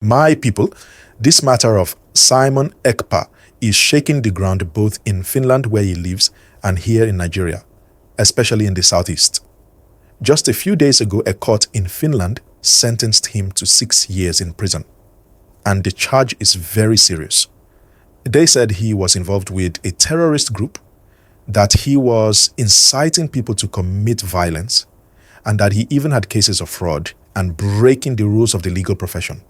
My people, this matter of Simon Ekpa is shaking the ground both in Finland, where he lives, and here in Nigeria, especially in the southeast. Just a few days ago, a court in Finland sentenced him to 6 years in prison. And the charge is very serious. They said he was involved with a terrorist group, that he was inciting people to commit violence, and that he even had cases of fraud and breaking the rules of the legal profession.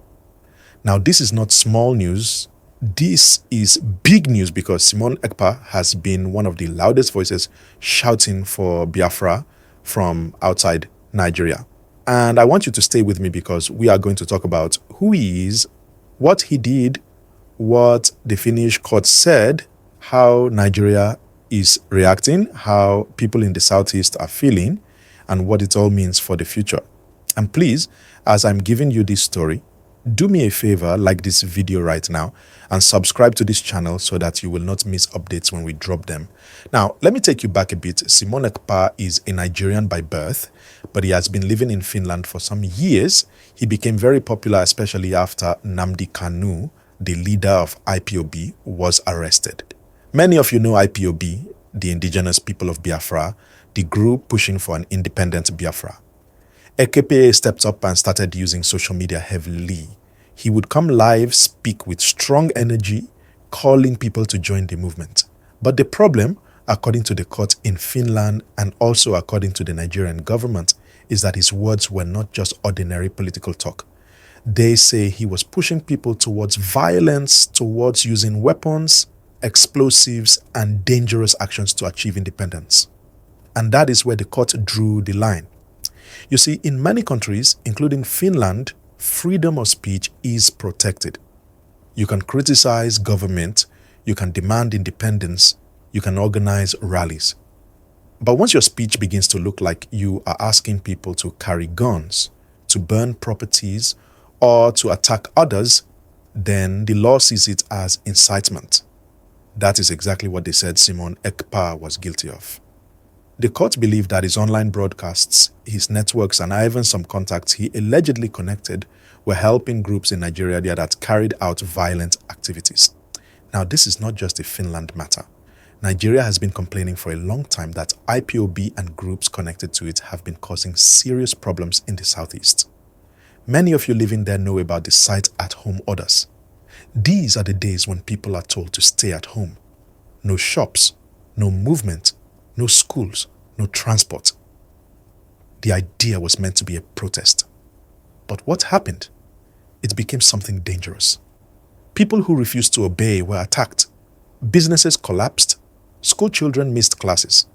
Now, this is not small news. This is big news because Simon Ekpa has been one of the loudest voices shouting for Biafra from outside Nigeria. And I want you to stay with me because we are going to talk about who he is, what he did, what the Finnish court said, how Nigeria is reacting, how people in the southeast are feeling, and what it all means for the future. And please, as I'm giving you this story, do me a favor, like this video right now, and subscribe to this channel so that you will not miss updates when we drop them. Now, let me take you back a bit. Simon Ekpa is a Nigerian by birth, but he has been living in Finland for some years. He became very popular, especially after Nnamdi Kanu, the leader of IPOB, was arrested. Many of you know IPOB, the indigenous people of Biafra, the group pushing for an independent Biafra. Ekpa stepped up and started using social media heavily. He would come live, speak with strong energy, calling people to join the movement. But the problem, according to the court in Finland and also according to the Nigerian government, is that his words were not just ordinary political talk. They say he was pushing people towards violence, towards using weapons, explosives, and dangerous actions to achieve independence. And that is where the court drew the line. You see, in many countries, including Finland, freedom of speech is protected. You can criticize government, you can demand independence, you can organize rallies. But once your speech begins to look like you are asking people to carry guns, to burn properties, or to attack others, then the law sees it as incitement. That is exactly what they said Simon Ekpa was guilty of. The court believed that his online broadcasts, his networks, and even some contacts he allegedly connected were helping groups in Nigeria that carried out violent activities. Now, this is not just a Finland matter. Nigeria has been complaining for a long time that IPOB and groups connected to it have been causing serious problems in the southeast. Many of you living there know about the sit-at-home orders. These are the days when people are told to stay at home. No shops, no movement, no schools, no transport. The idea was meant to be a protest. But what happened? It became something dangerous. People who refused to obey were attacked. Businesses collapsed. School children missed classes.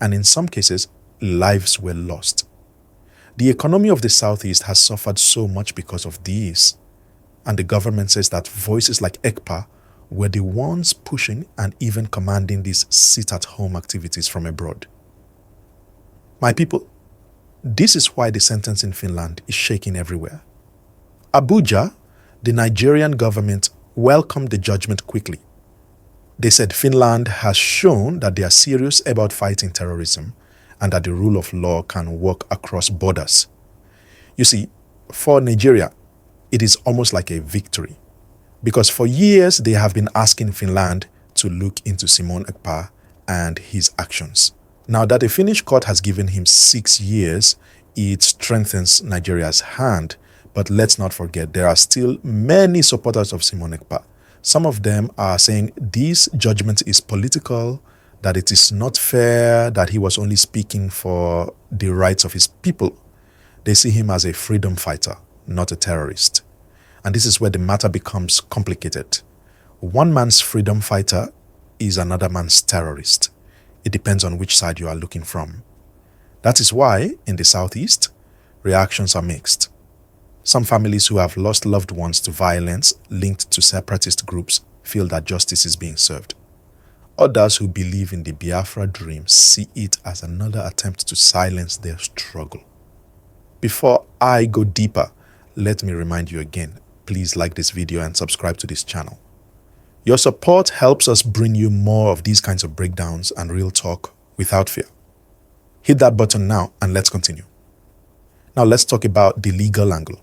And in some cases, lives were lost. The economy of the Southeast has suffered so much because of these. And the government says that voices like Ekpa were the ones pushing and even commanding these sit-at-home activities from abroad. My people, this is why the sentence in Finland is shaking everywhere. Abuja, the Nigerian government, welcomed the judgment quickly. They said Finland has shown that they are serious about fighting terrorism and that the rule of law can work across borders. You see, for Nigeria, it is almost like a victory. Because for years, they have been asking Finland to look into Simon Ekpa and his actions. Now that the Finnish court has given him 6 years, it strengthens Nigeria's hand. But let's not forget, there are still many supporters of Simon Ekpa. Some of them are saying this judgment is political, that it is not fair, that he was only speaking for the rights of his people. They see him as a freedom fighter, not a terrorist. And this is where the matter becomes complicated. One man's freedom fighter is another man's terrorist. It depends on which side you are looking from. That is why, in the southeast, reactions are mixed. Some families who have lost loved ones to violence linked to separatist groups feel that justice is being served. Others who believe in the Biafra dream see it as another attempt to silence their struggle. Before I go deeper, let me remind you again, please like this video and subscribe to this channel. Your support helps us bring you more of these kinds of breakdowns and real talk without fear. Hit that button now and let's continue. Now let's talk about the legal angle.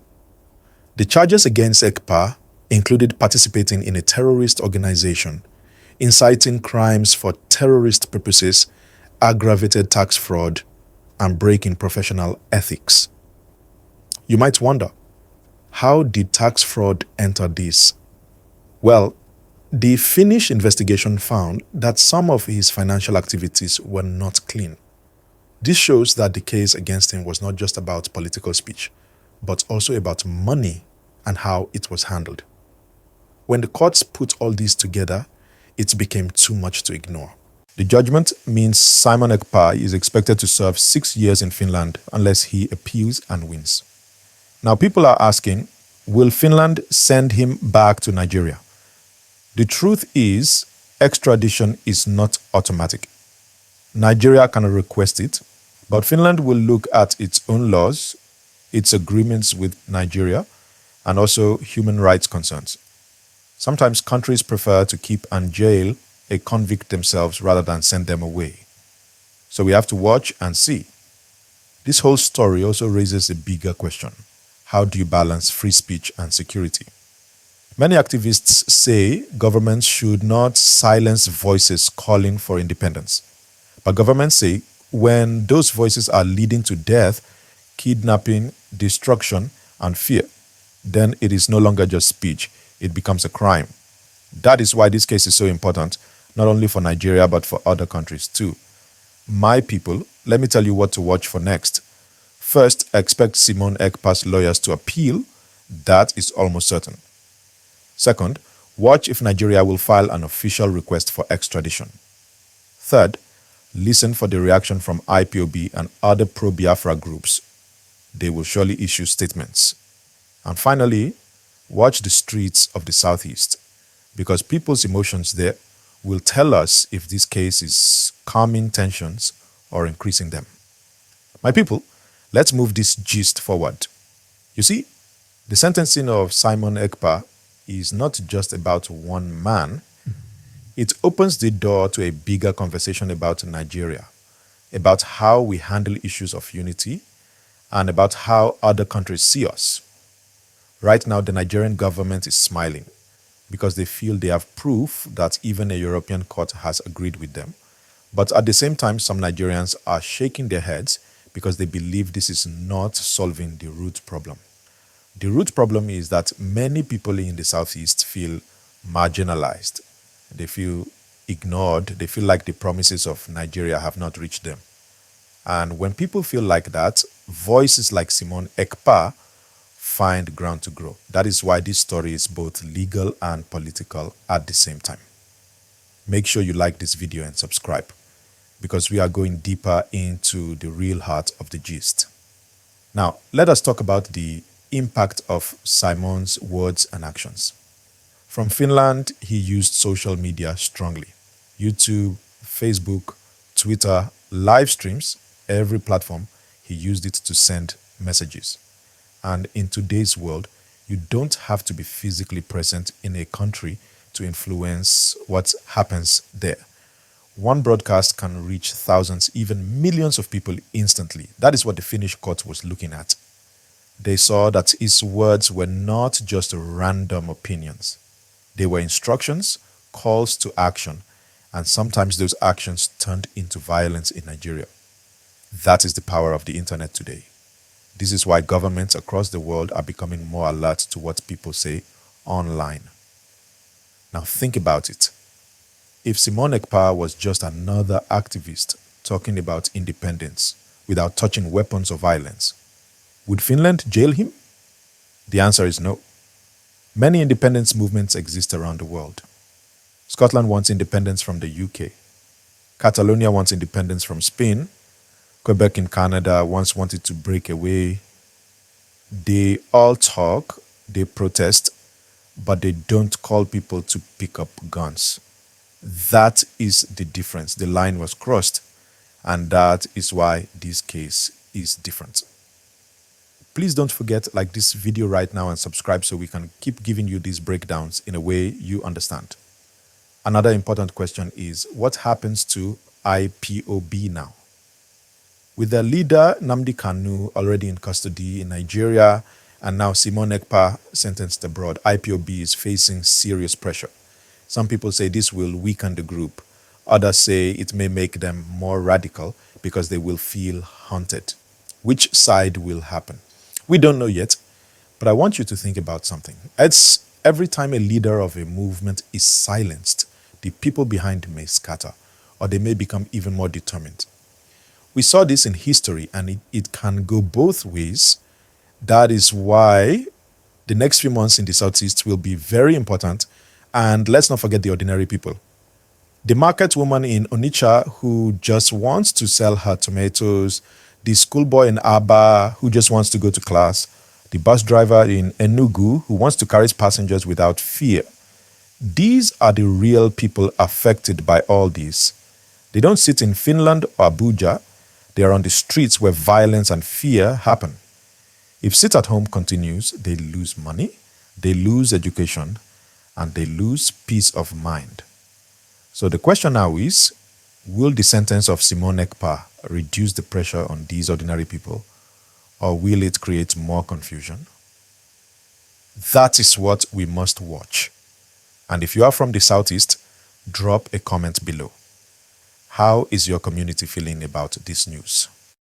The charges against Ekpa included participating in a terrorist organization, inciting crimes for terrorist purposes, aggravated tax fraud, and breaking professional ethics. You might wonder, how did tax fraud enter this? Well, the Finnish investigation found that some of his financial activities were not clean. This shows that the case against him was not just about political speech, but also about money and how it was handled. When the courts put all these together, it became too much to ignore. The judgment means Simon Ekpa is expected to serve 6 years in Finland unless he appeals and wins. Now, people are asking, will Finland send him back to Nigeria? The truth is, extradition is not automatic. Nigeria cannot request it, but Finland will look at its own laws, its agreements with Nigeria, and also human rights concerns. Sometimes countries prefer to keep and jail a convict themselves rather than send them away. So we have to watch and see. This whole story also raises a bigger question. How do you balance free speech and security? Many activists say governments should not silence voices calling for independence. But governments say when those voices are leading to death, kidnapping, destruction, and fear, then it is no longer just speech, it becomes a crime. That is why this case is so important, not only for Nigeria, but for other countries too. My people, let me tell you what to watch for next. First, expect Simon Ekpa's lawyers to appeal. That is almost certain. Second, watch if Nigeria will file an official request for extradition. Third, listen for the reaction from IPOB and other pro-Biafra groups. They will surely issue statements. And finally, watch the streets of the Southeast, because people's emotions there will tell us if this case is calming tensions or increasing them. My people, let's move this gist forward. You see, the sentencing of Simon Ekpa is not just about one man. It opens the door to a bigger conversation about Nigeria, about how we handle issues of unity, and about how other countries see us. Right now, the Nigerian government is smiling because they feel they have proof that even a European court has agreed with them. But at the same time, some Nigerians are shaking their heads because they believe this is not solving the root problem. The root problem is that many people in the Southeast feel marginalized. They feel ignored. They feel like the promises of Nigeria have not reached them. And when people feel like that, voices like Simon Ekpa find ground to grow. That is why this story is both legal and political at the same time. Make sure you like this video and subscribe, because we are going deeper into the real heart of the gist. Now, let us talk about the impact of Simon's words and actions. From Finland, he used social media strongly. YouTube, Facebook, Twitter, live streams, every platform, he used it to send messages. And in today's world, you don't have to be physically present in a country to influence what happens there. One broadcast can reach thousands, even millions of people instantly. That is what the Finnish court was looking at. They saw that his words were not just random opinions. They were instructions, calls to action, and sometimes those actions turned into violence in Nigeria. That is the power of the internet today. This is why governments across the world are becoming more alert to what people say online. Now think about it. If Simon Ekpa was just another activist talking about independence without touching weapons or violence, would Finland jail him? The answer is no. Many independence movements exist around the world. Scotland wants independence from the UK. Catalonia wants independence from Spain. Quebec in Canada once wanted to break away. They all talk, they protest, but they don't call people to pick up guns. That is the difference. The line was crossed, and that is why this case is different. Please don't forget, like this video right now and subscribe so we can keep giving you these breakdowns in a way you understand. Another important question is, what happens to IPOB now? With their leader, Nnamdi Kanu, already in custody in Nigeria, And now Simon Ekpa sentenced abroad. IPOB is facing serious pressure. Some people say this will weaken the group. Others say it may make them more radical because they will feel haunted. Which side will happen? We don't know yet, but I want you to think about something. It's every time a leader of a movement is silenced, the people behind may scatter, or they may become even more determined. We saw this in history, and it can go both ways. That is why the next few months in the Southeast will be very important. And let's not forget the ordinary people. The market woman in Onitsha who just wants to sell her tomatoes, the schoolboy in Aba who just wants to go to class, the bus driver in Enugu who wants to carry passengers without fear. These are the real people affected by all this. They don't sit in Finland or Abuja. They are on the streets where violence and fear happen. If sit-at-home continues, they lose money, they lose education, and they lose peace of mind. So the question now is, will the sentence of Simon Ekpa reduce the pressure on these ordinary people, or will it create more confusion? That is what we must watch. And if you are from the Southeast, drop a comment below. How is your community feeling about this news?